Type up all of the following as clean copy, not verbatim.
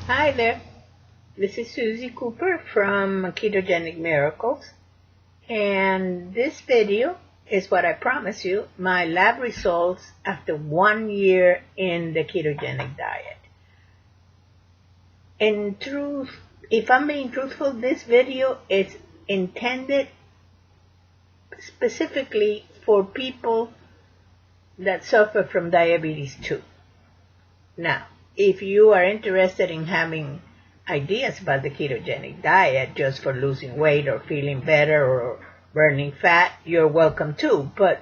Hi there, this is Susie Cooper from Ketogenic Miracles, and this video is what I promise you, my lab results after 1 year in the ketogenic diet. In truth, if I'm being truthful, this video is intended specifically for people that suffer from diabetes too. Now, if you are interested in having ideas about the ketogenic diet just for losing weight or feeling better or burning fat, you're welcome too. But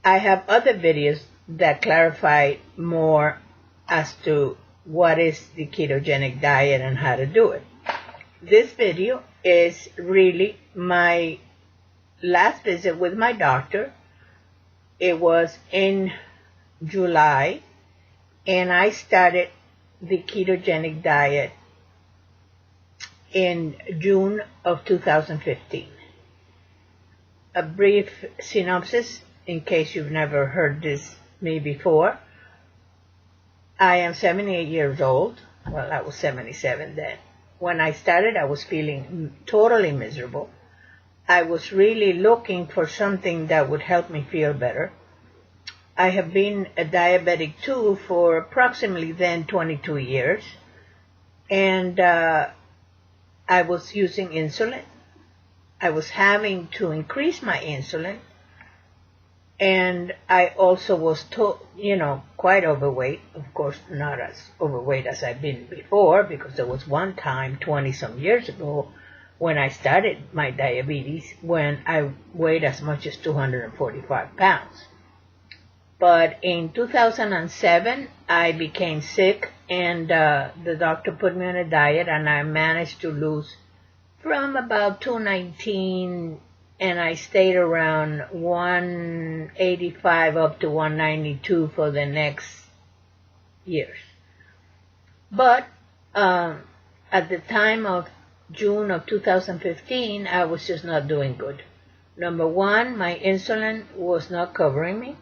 I have other videos that clarify more as to what is the ketogenic diet and how to do it. This video is really my last visit with my doctor. It was in July, and I started the ketogenic diet in June of 2015. A brief synopsis, in case you've never heard me before. I am 78 years old. Well, I was 77 then. When I started, I was feeling totally miserable. I was really looking for something that would help me feel better. I have been a diabetic too for approximately then 22 years, and I was using insulin. I was having to increase my insulin, and I also was quite overweight. Of course, not as overweight as I've been before, because there was one time 20-some years ago when I started my diabetes when I weighed as much as 245 pounds. But in 2007, I became sick, and the doctor put me on a diet, and I managed to lose from about 219, and I stayed around 185 up to 192 for the next years. But at the time of June of 2015, I was just not doing good. Number one, my insulin was not covering me.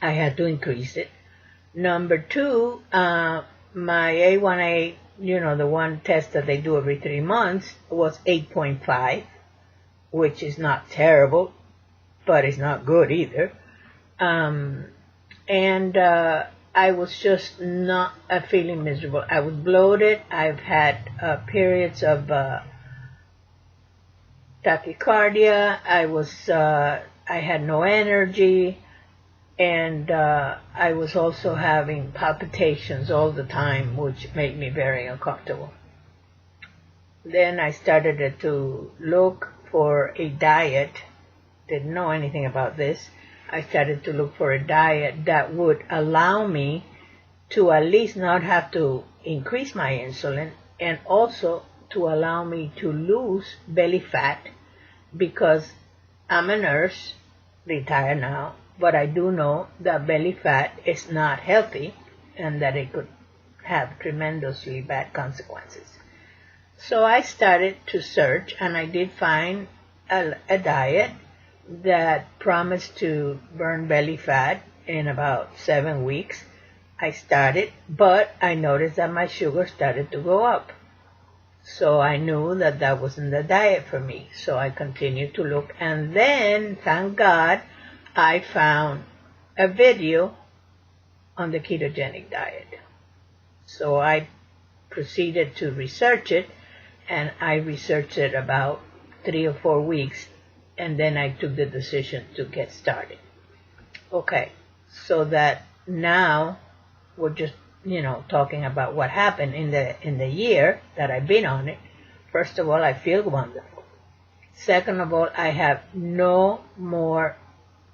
I had to increase it. Number two, my A1A, the one test that they do every 3 months, was 8.5, which is not terrible, but it's not good either. I was just not feeling miserable. I was bloated. I've had periods of tachycardia. I had no energy. And I was also having palpitations all the time, which made me very uncomfortable. Then I started to look for a diet. Didn't know anything about this. I started to look for a diet that would allow me to at least not have to increase my insulin, and also to allow me to lose belly fat, because I'm a nurse, retired now, but I do know that belly fat is not healthy and that it could have tremendously bad consequences. So I started to search, and I did find a diet that promised to burn belly fat in about 7 weeks. I started, but I noticed that my sugar started to go up. So I knew that that wasn't the diet for me. So I continued to look, and then, thank God, I found a video on the ketogenic diet. So I proceeded to research it, and I researched it about 3 or 4 weeks, and then I took the decision to get started. Okay, so that now we're just, talking about what happened in the year that I've been on it. First of all, I feel wonderful. Second of all, I have no more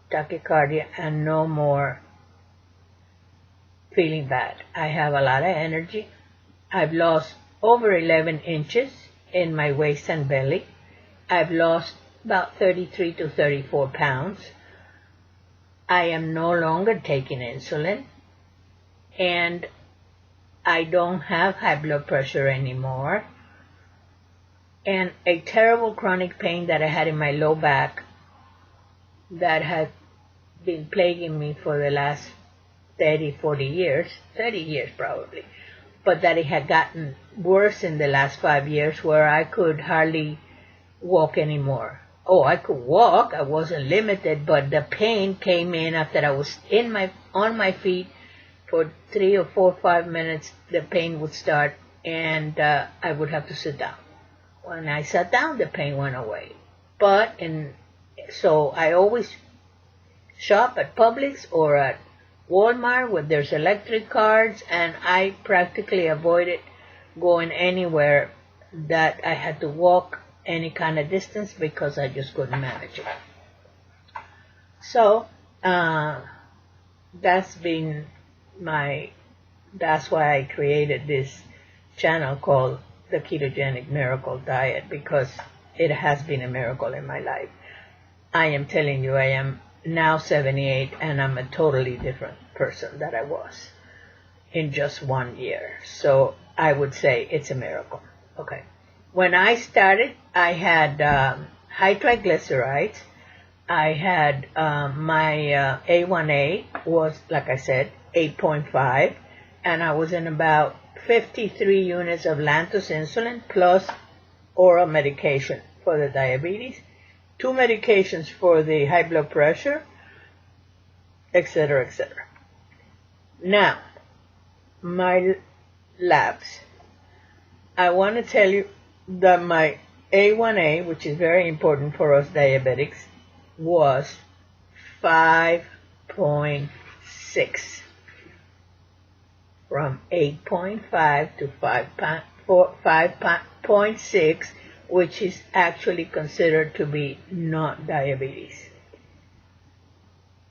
tachycardia and no more feeling bad. I have a lot of energy. I've lost over 11 inches in my waist and belly. I've lost about 33 to 34 pounds. I am no longer taking insulin, and I don't have high blood pressure anymore. And a terrible chronic pain that I had in my low back that had been plaguing me for the last 30 years probably, but that it had gotten worse in the last 5 years where I could hardly walk anymore. Oh, I could walk, I wasn't limited, but the pain came in after I was on my feet for 3 or 4 or 5 minutes. The pain would start, and I would have to sit down. When I sat down, the pain went away. So I always shop at Publix or at Walmart where there's electric carts, and I practically avoided going anywhere that I had to walk any kind of distance because I just couldn't manage it. So that's why I created this channel called the Ketogenic Miracle Diet, because it has been a miracle in my life. I am telling you, I am now 78 and I'm a totally different person than I was in just 1 year. So I would say it's a miracle. Okay. When I started, I had high triglycerides. I had my A1A was, like I said, 8.5, and I was in about 53 units of Lantus insulin plus oral medication for the diabetes, 2 medications for the high blood pressure, etc., etc. Now, my labs. I want to tell you that my A1A, which is very important for us diabetics, was 5.6. From 8.5 to 5.6, which is actually considered to be not diabetes.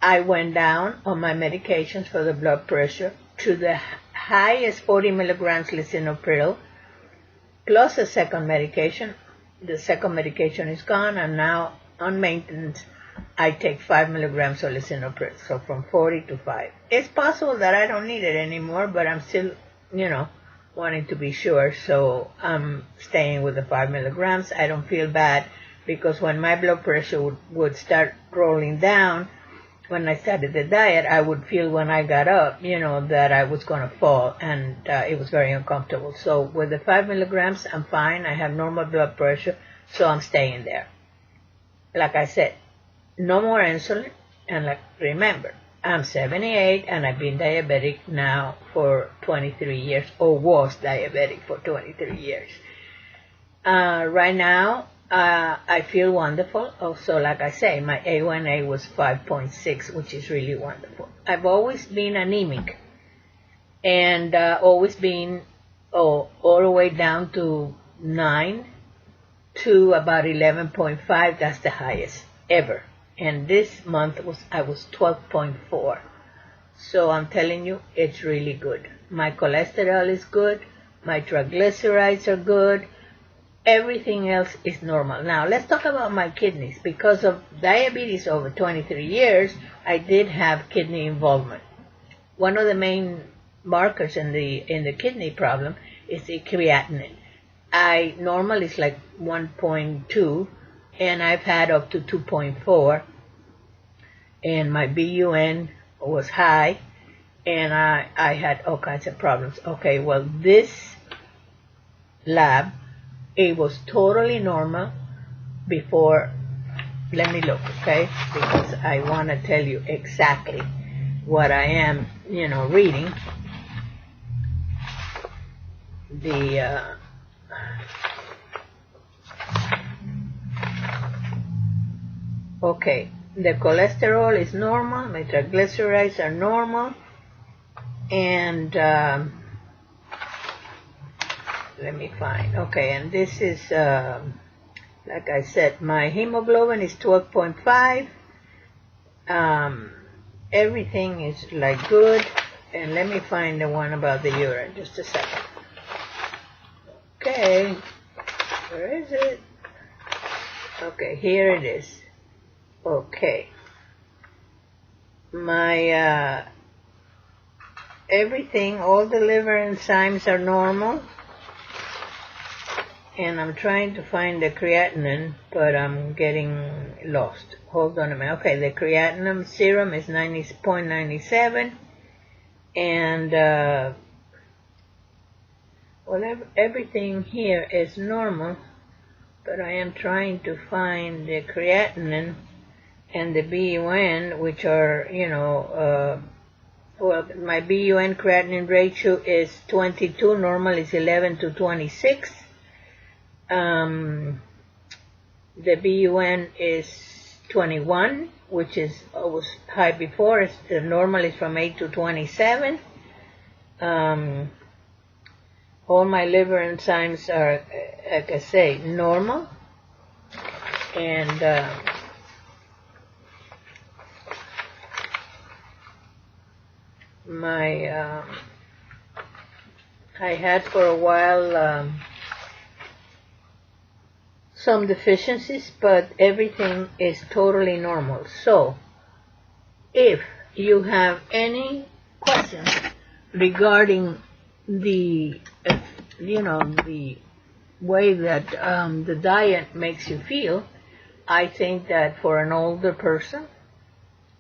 I went down on my medications for the blood pressure to the highest 40 milligrams lisinopril, plus a second medication. The second medication is gone. I'm now on maintenance. I take 5 milligrams of lisinopril, so from 40 to 5. It's possible that I don't need it anymore, but I'm still, wanting to be sure, so I'm staying with the 5 milligrams. I don't feel bad, because when my blood pressure would start rolling down, when I started the diet, I would feel when I got up, that I was going to fall, and it was very uncomfortable. So with the 5 milligrams, I'm fine. I have normal blood pressure, so I'm staying there. Like I said, no more insulin, and remember, I'm 78, and I've been diabetic now for 23 years, or was diabetic for 23 years. Right now, I feel wonderful. Also, like I say, my A1A was 5.6, which is really wonderful. I've always been anemic, and always been all the way down to 9 to about 11.5. That's the highest ever. And this month I was 12.4. So I'm telling you, it's really good. My cholesterol is good. My triglycerides are good. Everything else is normal. Now, let's talk about my kidneys. Because of diabetes over 23 years, I did have kidney involvement. One of the main markers in the kidney problem is the creatinine. Normal is like 1.2, and I've had up to 2.4, and my BUN was high, and I had all kinds of problems. Okay, well, this lab, it was totally normal before. Let me look, okay, because I want to tell you exactly what I am, reading. Okay, the cholesterol is normal, my triglycerides are normal, and let me find. Okay, and this is, like I said, my hemoglobin is 12.5. Everything is good. And let me find the one about the urine. Just a second. Okay, where is it? Okay, here it is. Okay. My, everything, all the liver enzymes are normal. And I'm trying to find the creatinine, but I'm getting lost. Hold on a minute. Okay, the creatinine serum is 90.97, and Well, everything here is normal, but I am trying to find the creatinine and the BUN, which are, well, my BUN creatinine ratio is 22, normal is 11 to 26. The BUN is 21, which was high before. The normal is from 8 to 27. All my liver enzymes are, like I say, normal. And I had for a while some deficiencies, but everything is totally normal. So, if you have any questions regarding the way that the diet makes you feel, I think that for an older person,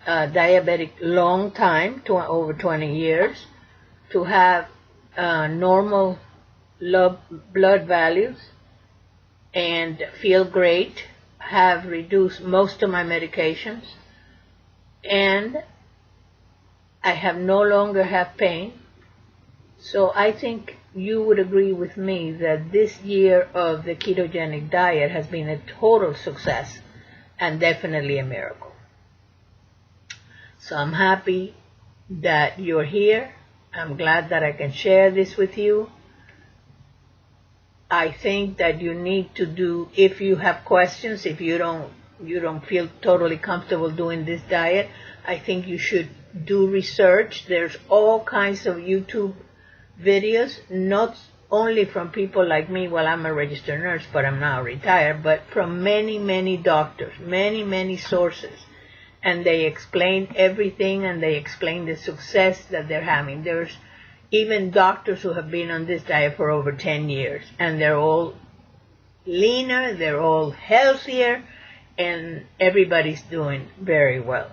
diabetic long time, over 20 years, to have normal blood values and feel great, have reduced most of my medications, and I have no longer have pain. So I think you would agree with me that this year of the ketogenic diet has been a total success and definitely a miracle. So I'm happy that you're here. I'm glad that I can share this with you. I think that you need to do, if you have questions, if you don't feel totally comfortable doing this diet, I think you should do research. There's all kinds of YouTube videos, not only from people like me. Well, I'm a registered nurse, but I'm now retired, but from many, many doctors, many sources. And they explain everything, and they explain the success that they're having. There's even doctors who have been on this diet for over 10 years, and they're all leaner, they're all healthier, and everybody's doing very well.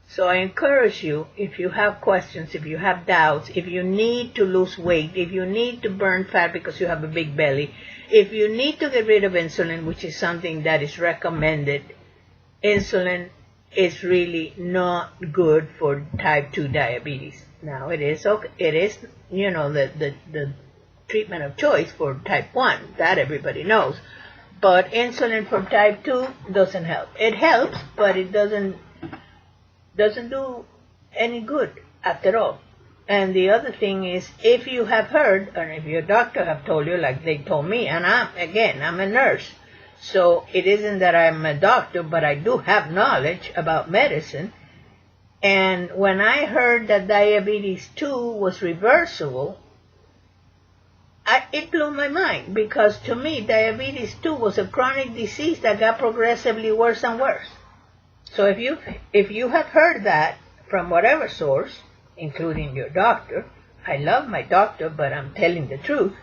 So I encourage you, if you have questions, if you have doubts, if you need to lose weight, if you need to burn fat because you have a big belly, if you need to get rid of insulin, which is something that is recommended, insulin is really not good for type 2 diabetes. Now it is okay. It is, the treatment of choice for type 1. That everybody knows. But insulin for type 2 doesn't help. It helps, but it doesn't do any good after all. And the other thing is, if you have heard, or if your doctor have told you, like they told me, and I'm a nurse, so it isn't that I'm a doctor, but I do have knowledge about medicine. And when I heard that diabetes 2 was reversible, it blew my mind, because to me, diabetes 2 was a chronic disease that got progressively worse and worse. So if you have heard that from whatever source, including your doctor, I love my doctor, but I'm telling the truth,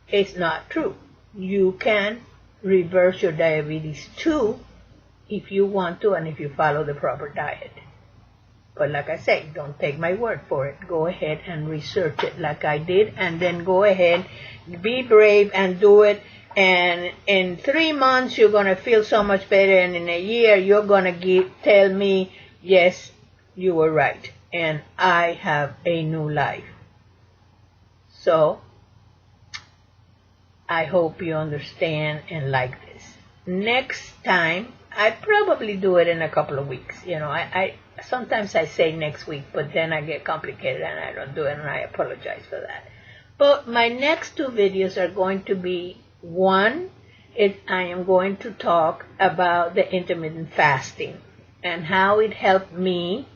it's not true. You can reverse your diabetes 2 if you want to, and if you follow the proper diet. But like I say, don't take my word for it. Go ahead and research it like I did, and then go ahead, be brave and do it. And in 3 months, you're going to feel so much better, and in a year, you're going to tell me, yes, you were right, and I have a new life. So, I hope you understand and like this. Next time, I probably do it in a couple of weeks. Sometimes I say next week, but then I get complicated and I don't do it, and I apologize for that. But my next 2 videos are going to be, one, I am going to talk about the intermittent fasting and how it helped me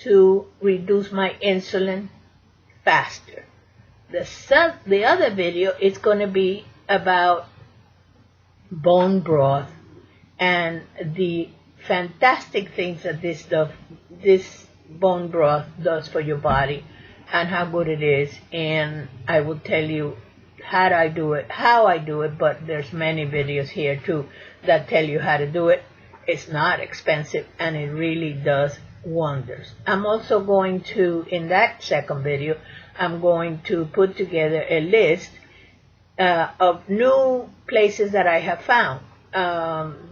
to reduce my insulin faster. The other video is going to be about bone broth and the fantastic things that this bone broth does for your body, and how good it is. And I will tell you how I do it, but there's many videos here too that tell you how to do it. It's not expensive, and it really does wonders. I'm also going to, in that second video, I'm going to put together a list of new places that I have found.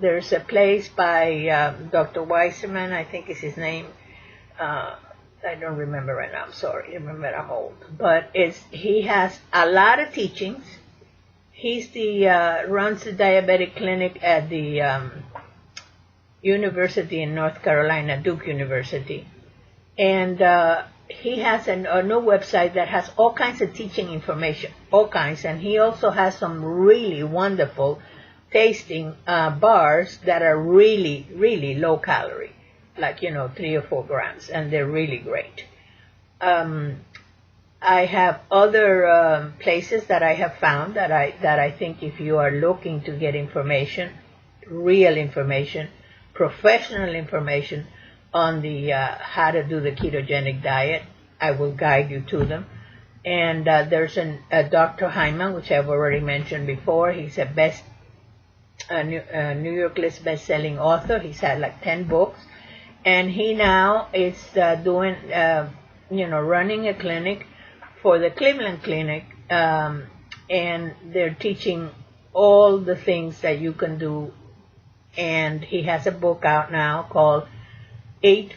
There's a place by Dr. Weisserman, I think is his name. I don't remember right now, I'm sorry. Remember, I'm old. But he has a lot of teachings. He's runs the diabetic clinic at the university in North Carolina, Duke University. And he has a new website that has all kinds of teaching information, all kinds. And he also has some really wonderful tasting bars that are really, really low calorie, like, 3 or 4 grams, and they're really great. I have other places that I have found that I think if you are looking to get information, real information, professional information on the how to do the ketogenic diet, I will guide you to them. And there's a Dr. Hyman, which I've already mentioned before. He's a New York list best-selling author. He's had like 10 books, and he now is doing, running a clinic for the Cleveland Clinic, and they're teaching all the things that you can do. And he has a book out now called Eat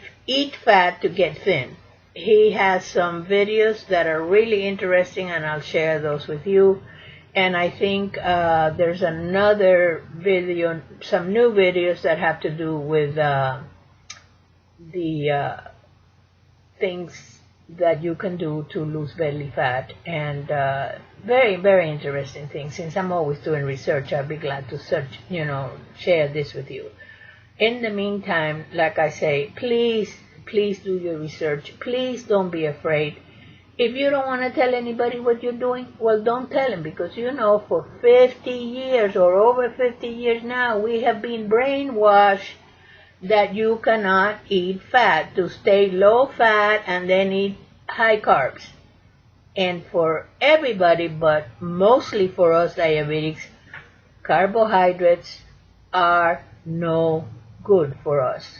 Fat to Get Thin. He has some videos that are really interesting, and I'll share those with you. And I think there's another video, some new videos that have to do with the things that you can do to lose belly fat, and very, very interesting things. Since I'm always doing research, I'll be glad to share this with you. In the meantime, like I say, please do your research. Please don't be afraid. If you don't want to tell anybody what you're doing, well, don't tell them, because for 50 years or over 50 years now, we have been brainwashed that you cannot eat fat, to stay low fat and then eat high carbs. And for everybody, but mostly for us diabetics, carbohydrates are no good for us.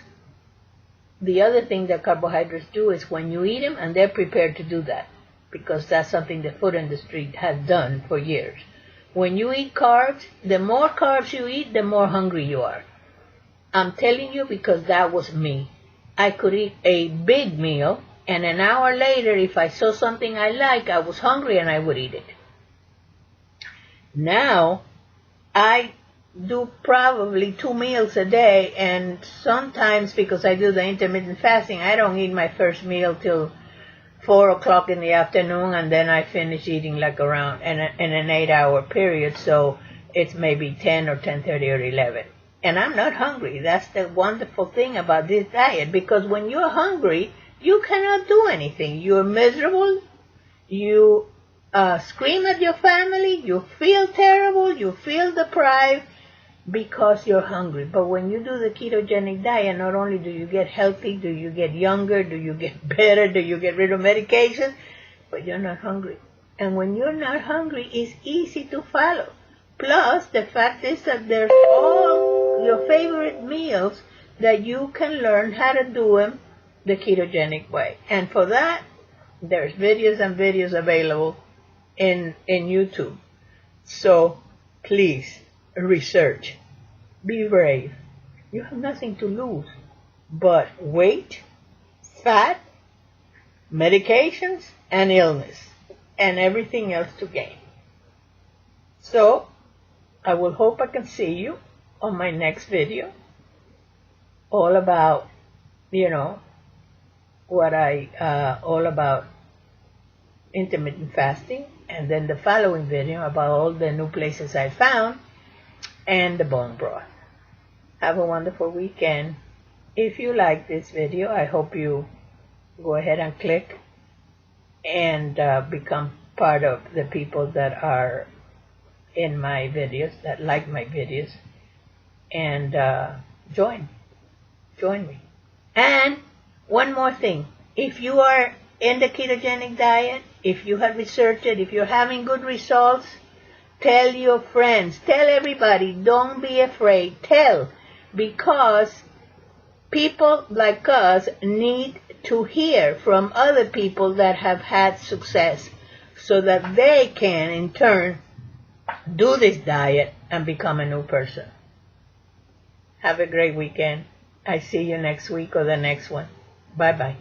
The other thing that carbohydrates do is when you eat them, and they're prepared to do that, because that's something the food industry has done for years. When you eat carbs, the more carbs you eat, the more hungry you are. I'm telling you, because that was me. I could eat a big meal, and an hour later, if I saw something I liked, I was hungry and I would eat it. Now, I do probably 2 meals a day, and sometimes, because I do the intermittent fasting, I don't eat my first meal till 4 o'clock in the afternoon, and then I finish eating like around in an 8-hour period, so it's maybe 10 or 10:30 or 11. And I'm not hungry. That's the wonderful thing about this diet, because when you're hungry, you cannot do anything. You're miserable. You scream at your family. You feel terrible. You feel deprived because you're hungry. But when you do the ketogenic diet, not only do you get healthy, do you get younger, do you get better, do you get rid of medication, but you're not hungry. And when you're not hungry, it's easy to follow. Plus, the fact is that there's all your favorite meals that you can learn how to do them the ketogenic way. And for that, there's videos and videos available in YouTube. So, please, research. Be brave. You have nothing to lose but weight, fat, medications, and illness, and everything else to gain. So, I will hope I can see you on my next video, all about, all about intermittent fasting, and then the following video about all the new places I found, and the bone broth. Have a wonderful weekend. If you like this video, I hope you go ahead and click and become part of the people that are in my videos, that like my videos, and join me. And one more thing, if you are in the ketogenic diet, if you have researched it, if you're having good results, tell your friends, tell everybody, don't be afraid, tell, because people like us need to hear from other people that have had success so that they can, in turn, do this diet and become a new person. Have a great weekend. I see you next week or the next one. Bye-bye.